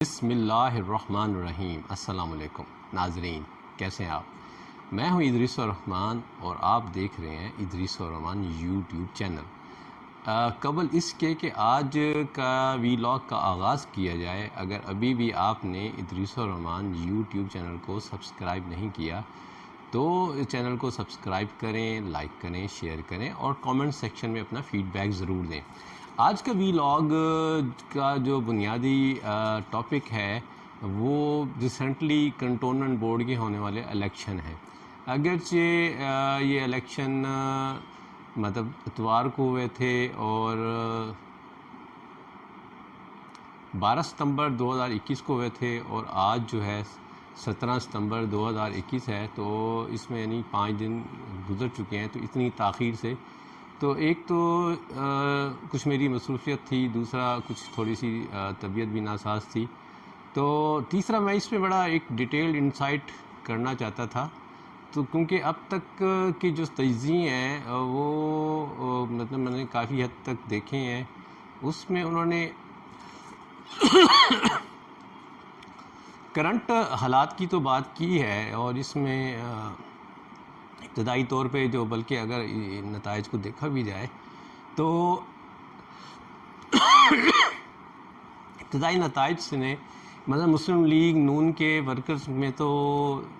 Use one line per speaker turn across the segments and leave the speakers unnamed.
بسم اللہ الرحمن الرحیم۔ السلام علیکم ناظرین، کیسے ہیں آپ؟ میں ہوں ادریس الرحمن اور آپ دیکھ رہے ہیں ادریس الرحمن یوٹیوب چینل۔ قبل اس کے کہ آج کا ویلاگ کا آغاز کیا جائے، اگر ابھی بھی آپ نے ادریس الرحمن یوٹیوب چینل کو سبسکرائب نہیں کیا تو چینل کو سبسکرائب کریں، لائک کریں، شیئر کریں اور کامنٹ سیکشن میں اپنا فیڈ بیک ضرور دیں۔ آج کا ویلاگ کا جو بنیادی ٹاپک ہے وہ ریسنٹلی کنٹونمنٹ بورڈ کے ہونے والے الیکشن ہیں۔ اگرچہ یہ الیکشن مطلب اتوار کو ہوئے تھے اور 12 ستمبر 2021 کو ہوئے تھے اور آج جو ہے 17 ستمبر 2021 ہے، تو اس میں یعنی 5 دن گزر چکے ہیں۔ تو اتنی تاخیر سے تو ایک تو کچھ میری مصروفیت تھی، دوسرا کچھ تھوڑی سی طبیعت بھی ناساز تھی، تو تیسرا میں اس میں بڑا ایک ڈیٹیلڈ انسائٹ کرنا چاہتا تھا۔ تو کیونکہ اب تک کی جو تجزیے ہیں وہ مطلب میں نے کافی حد تک دیکھے ہیں، اس میں انہوں نے کرنٹ حالات کی تو بات کی ہے، اور اس میں ابتدائی طور پہ جو بلکہ اگر نتائج کو دیکھا بھی جائے تو ابتدائی نتائج سے نے مطلب مسلم لیگ نون کے ورکرز میں تو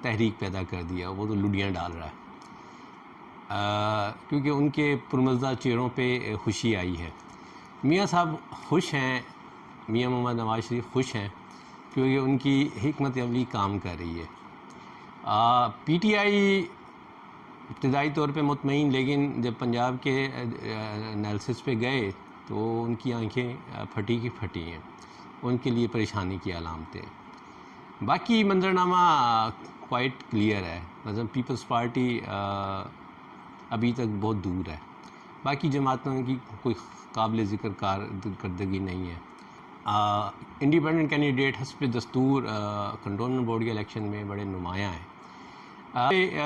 تحریک پیدا کر دیا، وہ تو لڈیاں ڈال رہا ہے، کیونکہ ان کے پرمزہ چہروں پہ خوشی آئی ہے۔ میاں صاحب خوش ہیں، میاں محمد نواز شریف خوش ہیں، کیونکہ ان کی حکمت عملی کام کر رہی ہے۔ پی ٹی آئی ابتدائی طور پہ مطمئن، لیکن جب پنجاب کے انالیسس پہ گئے تو ان کی آنکھیں پھٹی کی پھٹی ہیں، ان کے لیے پریشانی کی علامتیں۔ باقی منظرنامہ کوائٹ کلیئر ہے، مطلب پیپلز پارٹی ابھی تک بہت دور ہے، باقی جماعتوں کی کوئی قابل ذکر کارکردگی نہیں ہے۔ انڈیپینڈنٹ کینڈیڈیٹ حسب دستور کنٹونمنٹ بورڈ کے الیکشن میں بڑے نمایاں ہیں۔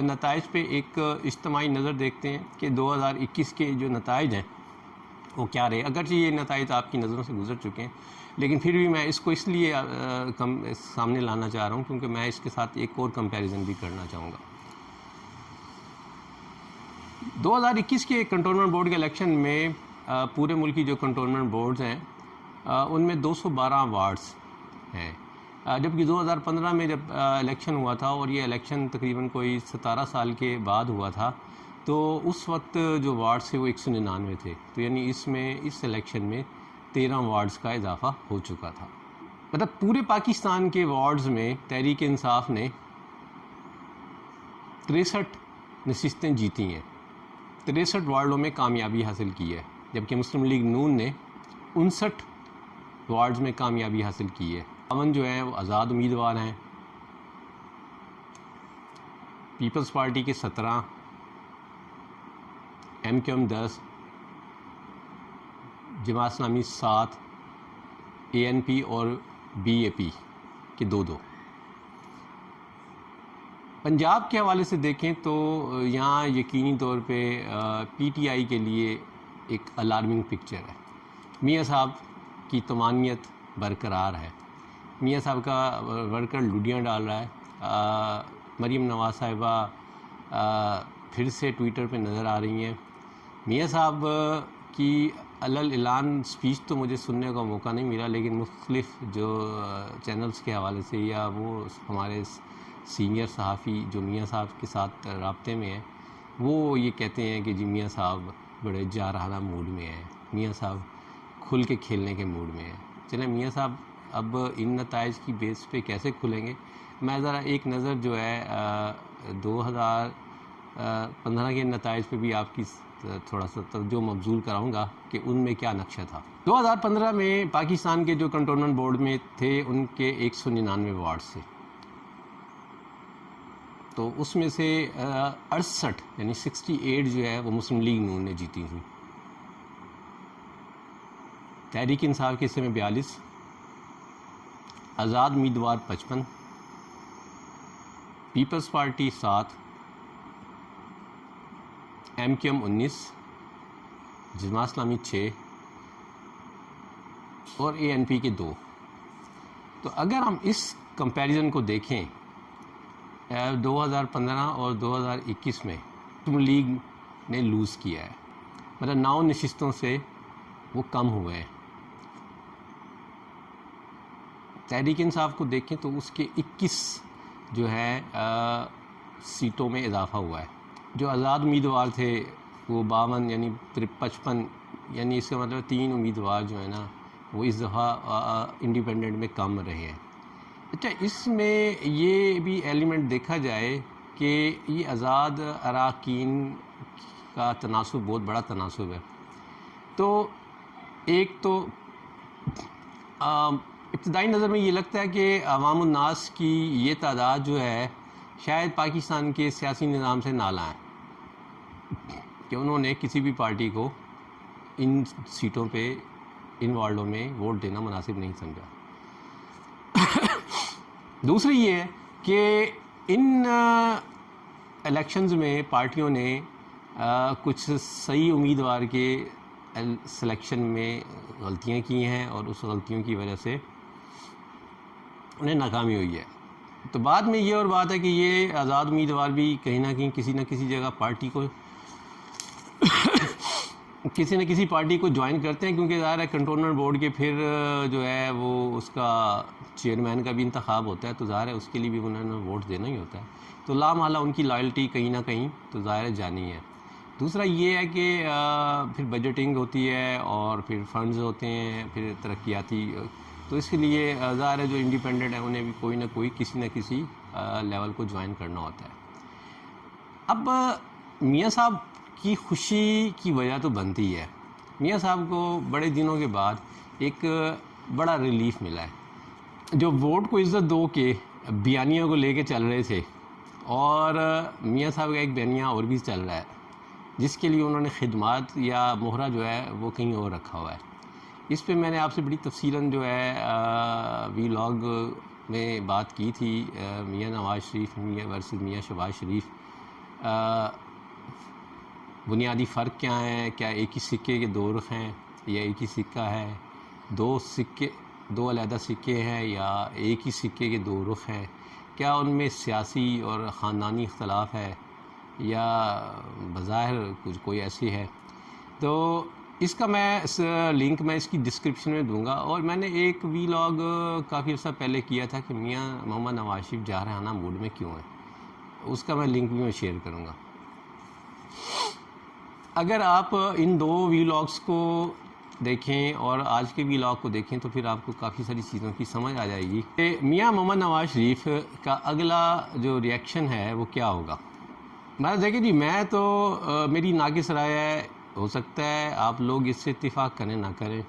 نتائج پہ ایک اجتماعی نظر دیکھتے ہیں کہ 2021 کے جو نتائج ہیں وہ کیا رہے۔ اگرچہ یہ نتائج آپ کی نظروں سے گزر چکے ہیں، لیکن پھر بھی میں اس کو اس لیے سامنے لانا چاہ رہا ہوں کیونکہ میں اس کے ساتھ ایک اور کمپیریزن بھی کرنا چاہوں گا۔ 2021 کے کنٹونمنٹ بورڈ کے الیکشن میں پورے ملک کی جو کنٹونمنٹ بورڈز ہیں ان میں 212 وارڈز ہیں، جبکہ 2015 میں جب الیکشن ہوا تھا، اور یہ الیکشن تقریباً کوئی 17 سال کے بعد ہوا تھا، تو اس وقت جو وارڈز تھے وہ 199 تھے، تو یعنی اس الیکشن میں 13 وارڈز کا اضافہ ہو چکا تھا۔ مطلب پورے پاکستان کے وارڈز میں تحریک انصاف نے 63 نشستیں جیتی ہیں، 63 وارڈوں میں کامیابی حاصل کی ہے، جبکہ مسلم لیگ نون نے 59 وارڈز میں کامیابی حاصل کی ہے۔ 52 جو ہیں وہ آزاد امیدوار ہیں، پیپلز پارٹی کے 17، M Q M 10، Jamaat Islami 7، اے این پی اور بی اے پی کے 2۔ پنجاب کے حوالے سے دیکھیں تو یہاں یقینی طور پہ پی ٹی آئی کے لیے ایک الارمنگ پکچر ہے۔ میاں صاحب کی طمانینت برقرار ہے، میاں صاحب کا ورکر لڈیاں ڈال رہا ہے۔ مریم نواز صاحبہ پھر سے ٹویٹر پہ نظر آ رہی ہیں۔ میاں صاحب کی اعلان سپیچ تو مجھے سننے کا موقع نہیں ملا، لیکن مختلف جو چینلز کے حوالے سے یا وہ ہمارے سینئر صحافی جو میاں صاحب کے ساتھ رابطے میں ہیں، وہ یہ کہتے ہیں کہ جی میاں صاحب بڑے جارحانہ موڈ میں ہیں، میاں صاحب کھل کے کھیلنے کے موڈ میں ہیں۔ چلیں میاں صاحب اب ان نتائج کی بیس پہ کیسے کھلیں گے، میں ذرا ایک نظر جو ہے 2015 کے نتائج پہ بھی آپ کی تھوڑا سا توجہ مبذول کراؤں گا کہ ان میں کیا نقشہ تھا۔ 2015 میں پاکستان کے جو کنٹونمنٹ بورڈ میں تھے ان کے 199 وارڈ تھے، تو اس میں سے 68 یعنی 68 جو ہے وہ مسلم لیگ نون نے جیتی تھیں، تحریک انصاف کے حصے میں 42، آزاد امیدوار 55، Peoples Party 7، M Q M 19، Jamaat اسلامی 6 اور اے این پی کے 2۔ تو اگر ہم اس کمپیریزن کو دیکھیں 2015 اور 2021 میں مسلم لیگ نے لوز کیا ہے، مطلب 9 نشستوں سے وہ کم ہوئے ہیں. تحریک انصاف کو دیکھیں تو اس کے 21 جو ہے سیٹوں میں اضافہ ہوا ہے. جو آزاد امیدوار تھے وہ 52 یعنی 55، یعنی اس کا مطلب 3 امیدوار جو ہیں نا وہ اس دفعہ انڈیپینڈنٹ میں کم رہے ہیں. اچھا، اس میں یہ بھی ایلیمنٹ دیکھا جائے کہ یہ آزاد اراکین کا تناسب بہت بڑا تناسب ہے. تو ایک تو ابتدائی نظر میں یہ لگتا ہے کہ عوام الناس کی یہ تعداد جو ہے شاید پاکستان کے سیاسی نظام سے نالاں ہے کہ انہوں نے کسی بھی پارٹی کو ان سیٹوں پہ ان وارڈوں میں ووٹ دینا مناسب نہیں سمجھا. دوسری یہ ہے کہ ان الیکشنز میں پارٹیوں نے کچھ صحیح امیدوار کے سلیکشن میں غلطیاں کی ہیں اور اس غلطیوں کی وجہ سے انہیں ناکامی ہوئی ہے. تو بعد میں یہ اور بات ہے کہ یہ آزاد امیدوار بھی کہیں نہ کسی جگہ پارٹی کو کسی نہ کسی پارٹی کو جوائن کرتے ہیں، کیونکہ ظاہر ہے کنٹونمنٹ بورڈ کے پھر جو ہے وہ اس کا چیئرمین کا بھی انتخاب ہوتا ہے، تو ظاہر ہے اس کے لیے بھی انہوں نے ووٹ دینا ہی ہوتا ہے. تو لامحالہ ان کی لائلٹی کہیں نہ کہیں تو ظاہر ہے جانی ہے. دوسرا یہ ہے کہ پھر بجٹنگ ہوتی ہے اور پھر فنڈز ہوتے ہیں، پھر ترقیاتی، تو اس کے لیے ظاہر ہے جو انڈیپینڈنٹ ہیں انہیں بھی کوئی نہ کوئی کسی نہ کسی لیول کو جوائن کرنا ہوتا ہے. اب میاں صاحب کی خوشی کی وجہ تو بنتی ہے. میاں صاحب کو بڑے دنوں کے بعد ایک بڑا ریلیف ملا ہے. جو ووٹ کو عزت دو کے بیانیوں کو لے کے چل رہے تھے، اور میاں صاحب کا ایک بیانیہ اور بھی چل رہا ہے جس کے لیے انہوں نے خدمات یا مہرہ جو ہے وہ کہیں اور رکھا ہوا ہے. اس پہ میں نے آپ سے بڑی تفصیلاً جو ہے وی لاگ میں بات کی تھی. میاں نواز شریف ورسز میاں شہباز شریف، بنیادی فرق کیا ہیں، کیا ایک ہی سکے کے دو رخ ہیں یا ایک ہی سکہ ہے، دو علیحدہ سکے ہیں یا ایک ہی سکے کے دو رخ ہیں، کیا ان میں سیاسی اور خاندانی اختلاف ہے یا بظاہر کچھ کوئی ایسی ہے. تو اس کا میں لنک میں اس کی ڈسکرپشن میں دوں گا. اور میں نے ایک وی لاگ کافی عرصہ پہلے کیا تھا کہ میاں محمد نواز شریف جارحانہ موڈ میں کیوں ہیں، اس کا میں لنک بھی میں شیئر کروں گا. اگر آپ ان 2 وی لاگس کو دیکھیں اور آج کے وی لاگ کو دیکھیں تو پھر آپ کو کافی ساری چیزوں کی سمجھ آ جائے گی کہ میاں محمد نواز شریف کا اگلا جو ریئیکشن ہے وہ کیا ہوگا. میں دیکھیں جی، میں تو میری ناقص رائے ہے، ہو سکتا ہے آپ لوگ اس سے اتفاق کریں نہ کریں.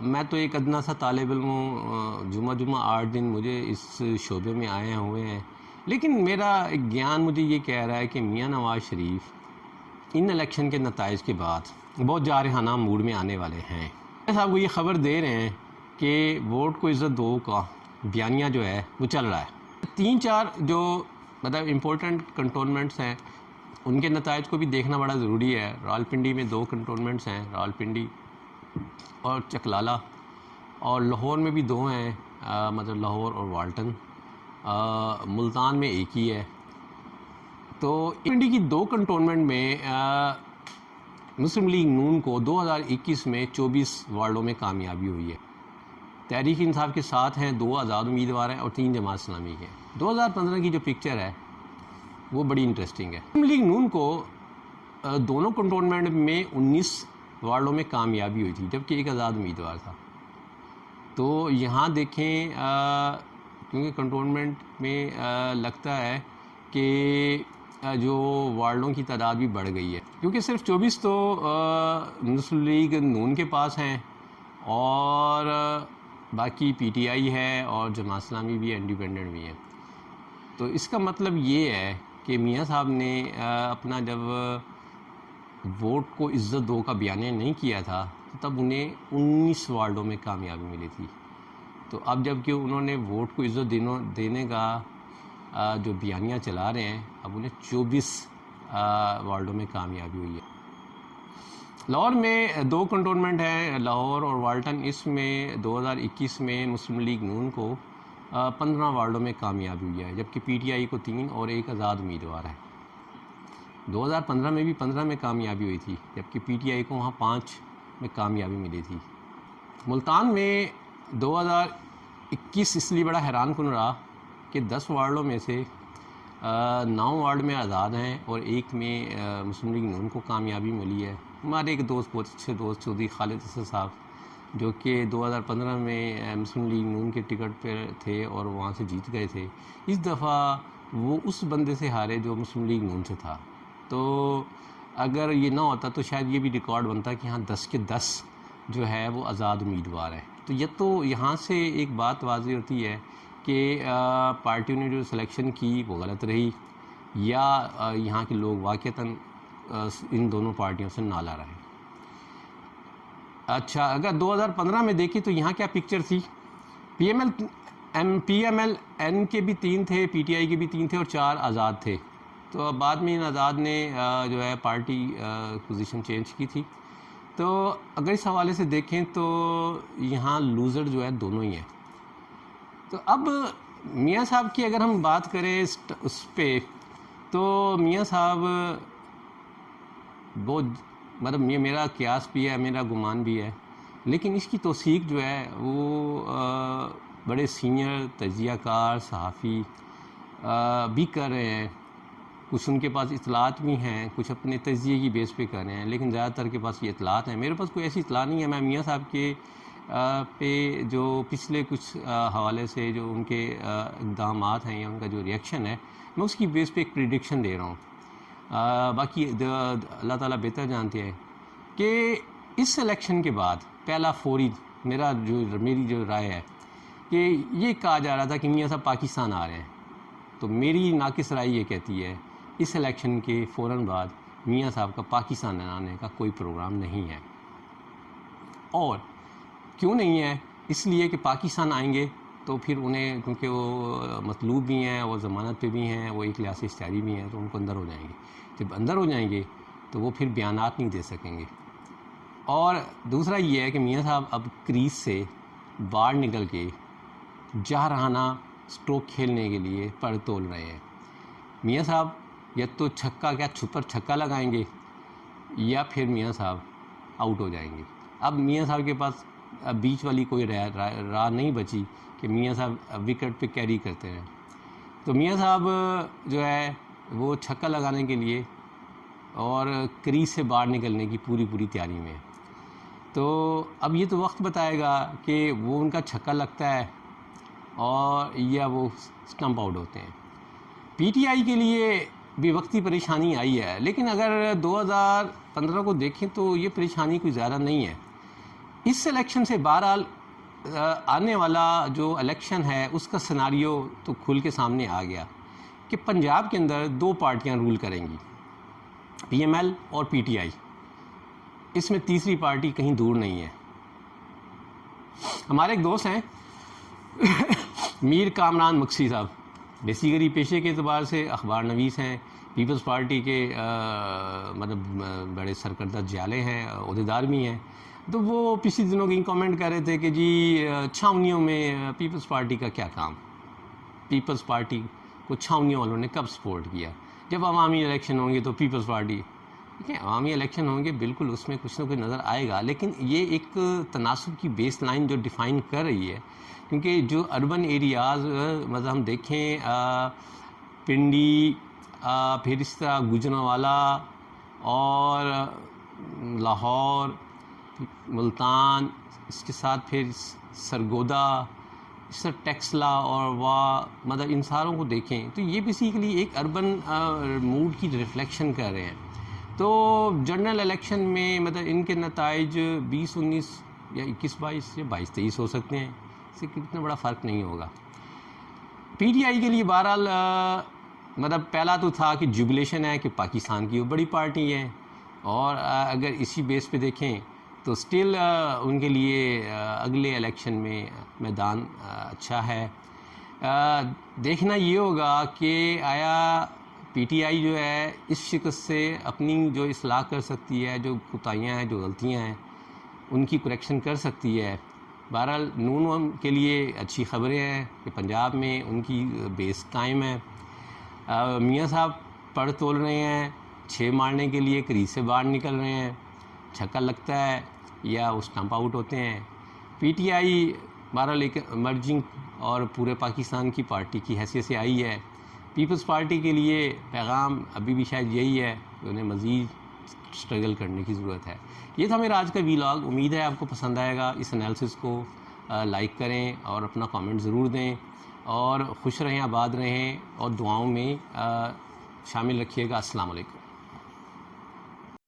میں تو ایک ادنا سا طالب علم ہوں، جمعہ 8 دن مجھے اس شعبے میں آئے ہوئے ہیں، لیکن میرا ایک گیان مجھے یہ کہہ رہا ہے کہ میاں نواز شریف ان الیکشن کے نتائج کے بعد بہت جارحانہ موڈ میں آنے والے ہیں. صاحب کو یہ خبر دے رہے ہیں کہ ووٹ کو عزت دو کا بیانیہ جو ہے وہ چل رہا ہے. 3-4 جو مطلب امپورٹنٹ کنٹونمنٹس ہیں ان کے نتائج کو بھی دیکھنا بڑا ضروری ہے. راولپنڈی میں 2 کنٹونمنٹس ہیں، راولپنڈی اور چکلالہ، اور لاہور میں بھی 2 ہیں، مطلب لاہور اور والٹن. ملتان میں ایک ہی ہے. تو پنڈی کی 2 کنٹونمنٹ میں مسلم لیگ نون کو 2021 میں 24 وارڈوں میں کامیابی ہوئی ہے. تحریک انصاف کے ساتھ ہیں 2 آزاد امیدوار ہیں اور 3 جماعت اسلامی کے. 2015 کی جو پکچر ہے وہ بڑی انٹرسٹنگ ہے. مسلم لیگ نون کو دونوں کنٹونمنٹ میں 19 وارڈوں میں کامیابی ہوئی تھی جبکہ ایک آزاد امیدوار تھا. تو یہاں دیکھیں کیونکہ کنٹونمنٹ میں لگتا ہے کہ جو وارڈوں کی تعداد بھی بڑھ گئی ہے، کیونکہ صرف 24 تو مسلم لیگ نون کے پاس ہیں اور باقی پی ٹی آئی ہے اور جماعت اسلامی بھی ہے، انڈیپینڈنٹ بھی ہے. تو اس کا مطلب یہ ہے کہ میاں صاحب نے اپنا جب ووٹ کو عزت دو کا بیانیہ نہیں کیا تھا تب انہیں 19 وارڈوں میں کامیابی ملی تھی. تو اب جب کہ انہوں نے ووٹ کو عزت دینے کا جو بیانیہ چلا رہے ہیں، اب انہیں 24 وارڈوں میں کامیابی ہوئی ہے. لاہور میں 2 کنٹونمنٹ ہیں، لاہور اور والٹن. اس میں 2021 میں مسلم لیگ نون کو 15 وارڈوں میں کامیابی ہوئی ہے، جبکہ پی ٹی آئی کو 3 اور 1 آزاد امیدوار ہے. 2015 میں بھی 15 میں کامیابی ہوئی تھی، جبکہ پی ٹی آئی کو وہاں 5 میں کامیابی ملی تھی. ملتان میں 2021 اس لیے بڑا حیران کن رہا کہ 10 وارڈوں میں سے 9 وارڈ میں آزاد ہیں اور 1 میں مسلم لیگ نون کو کامیابی ملی ہے. ہمارے ایک دوست، بہت اچھے دوست چودھری خالد حسن صاحب، جو کہ 2015 میں مسلم لیگ نون کے ٹکٹ پہ تھے اور وہاں سے جیت گئے تھے، اس دفعہ وہ اس بندے سے ہارے جو مسلم لیگ نون سے تھا. تو اگر یہ نہ ہوتا تو شاید یہ بھی ریکارڈ بنتا کہ ہاں 10 کے 10 جو ہے وہ آزاد امیدوار ہے. تو یہ تو یہاں سے ایک بات واضح ہوتی ہے کہ پارٹیوں نے جو سلیکشن کی وہ غلط رہی، یا یہاں کے لوگ واقعتاً ان دونوں پارٹیوں سے نالا رہے. اچھا، اگر 2015 میں دیکھیں تو یہاں کیا پکچر تھی؟ پی ایم ایل این کے بھی 3 تھے، پی ٹی آئی کے بھی 3 تھے اور 4 آزاد تھے. تو بعد میں ان آزاد نے جو ہے پارٹی پوزیشن چینج کی تھی. تو اگر اس حوالے سے دیکھیں تو یہاں لوزر جو ہے دونوں ہی ہیں. تو اب میاں صاحب کی اگر ہم بات کریں اس پہ، تو میاں صاحب وہ مطلب یہ میرا قیاس بھی ہے، میرا گمان بھی ہے، لیکن اس کی توثیق جو ہے وہ بڑے سینئر تجزیہ کار صحافی بھی کر رہے ہیں. کچھ ان کے پاس اطلاعات بھی ہیں، کچھ اپنے تجزیے کی بیس پہ کر رہے ہیں، لیکن زیادہ تر کے پاس یہ اطلاعات ہیں. میرے پاس کوئی ایسی اطلاع نہیں ہے. میں میاں صاحب کے پہ جو پچھلے کچھ حوالے سے جو ان کے اقدامات ہیں یا ان کا جو ریئیکشن ہے، میں اس کی بیس پہ ایک پریڈکشن دے رہا ہوں. باقی اللہ تعالیٰ بہتر جانتے ہیں کہ اس الیکشن کے بعد پہلا فوری میری جو رائے ہے کہ یہ کہا جا رہا تھا کہ میاں صاحب پاکستان آ رہے ہیں. تو میری ناقص رائے یہ کہتی ہے اس الیکشن کے فوراً بعد میاں صاحب کا پاکستان آنے کا کوئی پروگرام نہیں ہے. اور کیوں نہیں ہے؟ اس لیے کہ پاکستان آئیں گے تو پھر انہیں، کیونکہ وہ مطلوب بھی ہیں، وہ ضمانت پہ بھی ہیں، وہ ایک لحاظ سے اشتہاری بھی ہیں، تو ان کو اندر ہو جائیں گے. جب اندر ہو جائیں گے تو وہ پھر بیانات نہیں دے سکیں گے. اور دوسرا یہ ہے کہ میاں صاحب اب کریز سے باہر نکل کے جارحانہ سٹروک کھیلنے کے لیے پڑ تول رہے ہیں. میاں صاحب یا تو چھپر چھکا لگائیں گے یا پھر میاں صاحب آؤٹ ہو جائیں گے. اب میاں صاحب کے پاس بیچ والی کوئی راہ نہیں بچی کہ میاں صاحب وکٹ پہ کیری کرتے ہیں. تو میاں صاحب جو ہے وہ چھکا لگانے کے لیے اور کریز سے باہر نکلنے کی پوری تیاری میں ہے. تو اب یہ تو وقت بتائے گا کہ وہ ان کا چھکا لگتا ہے اور یا وہ سٹمپ آؤٹ ہوتے ہیں. پی ٹی آئی کے لیے بھی وقتی پریشانی آئی ہے، لیکن اگر 2015 کو دیکھیں تو یہ پریشانی کوئی زیادہ نہیں ہے. اس الیکشن سے بہرحال آنے والا جو الیکشن ہے اس کا سناریو تو کھل کے سامنے آ گیا کہ پنجاب کے اندر 2 پارٹیاں رول کریں گی، پی ایم ایل اور پی ٹی آئی. اس میں تیسری پارٹی کہیں دور نہیں ہے. ہمارے ایک دوست ہیں میر کامران مکسی صاحب، بیسیکلی پیشے کے اعتبار سے اخبار نویس ہیں، پیپلز پارٹی کے مطلب بڑے سرکردہ جالے ہیں، عہدیدار بھی ہیں. تو وہ پچھلے دنوں کہیں کامنٹ کر رہے تھے کہ جی چھاونیوں میں پیپلز پارٹی کا کیا کام، پیپلز پارٹی کو چھاونیوں والوں نے کب سپورٹ کیا؟ جب عوامی الیکشن ہوں گے تو پیپلز پارٹی، دیکھیں عوامی الیکشن ہوں گے بالکل اس میں کچھ نہ کچھ نظر آئے گا، لیکن یہ ایک تناسب کی بیس لائن جو ڈیفائن کر رہی ہے. کیونکہ جو اربن ایریاز مطلب ہم دیکھیں پنڈی، پھر اس طرح گوجرانوالا اور لاہور، ملتان، اس کے ساتھ پھر سرگودا، اس طرح ٹیکسلا اور مطلب ان ساروں کو دیکھیں تو یہ بیسیکلی ایک اربن موڈ کی ریفلیکشن کر رہے ہیں. تو جنرل الیکشن میں مطلب ان کے نتائج 20-19 یا 21-22 یا 22-23 ہو سکتے ہیں، اس سے کتنا بڑا فرق نہیں ہوگا. پی ٹی آئی کے لیے بہرحال مطلب پہلا تو تھا کہ جوبلیشن ہے کہ پاکستان کی وہ بڑی پارٹی ہے، اور اگر اسی بیس پہ دیکھیں تو سٹل ان کے لیے اگلے الیکشن میں میدان اچھا ہے. دیکھنا یہ ہوگا کہ آیا پی ٹی آئی جو ہے اس شکست سے اپنی جو اصلاح کر سکتی ہے، جو کوتاہیاں ہیں، جو غلطیاں ہیں، ان کی کریکشن کر سکتی ہے. بہرحال نون کے لیے اچھی خبریں ہیں کہ پنجاب میں ان کی بیس قائم ہے. میاں صاحب پڑھ تول رہے ہیں، 6 مارنے کے لیے کریز سے باہر نکل رہے ہیں، چھکا لگتا ہے یا وہ اسٹمپ آؤٹ ہوتے ہیں. پی ٹی آئی بہرحال ایک ایمرجنگ اور پورے پاکستان کی پارٹی کی حیثیت سے آئی ہے. پیپلز پارٹی کے لیے پیغام ابھی بھی شاید یہی ہے کہ انہیں مزید اسٹرگل کرنے کی ضرورت ہے. یہ تھا میرا آج کا ویلاگ. امید ہے آپ کو پسند آئے گا. اس انالیسس کو لائک کریں اور اپنا کامنٹ ضرور دیں، اور خوش رہیں، آباد رہیں، اور دعاؤں میں شامل رکھیے گا. السلام علیکم.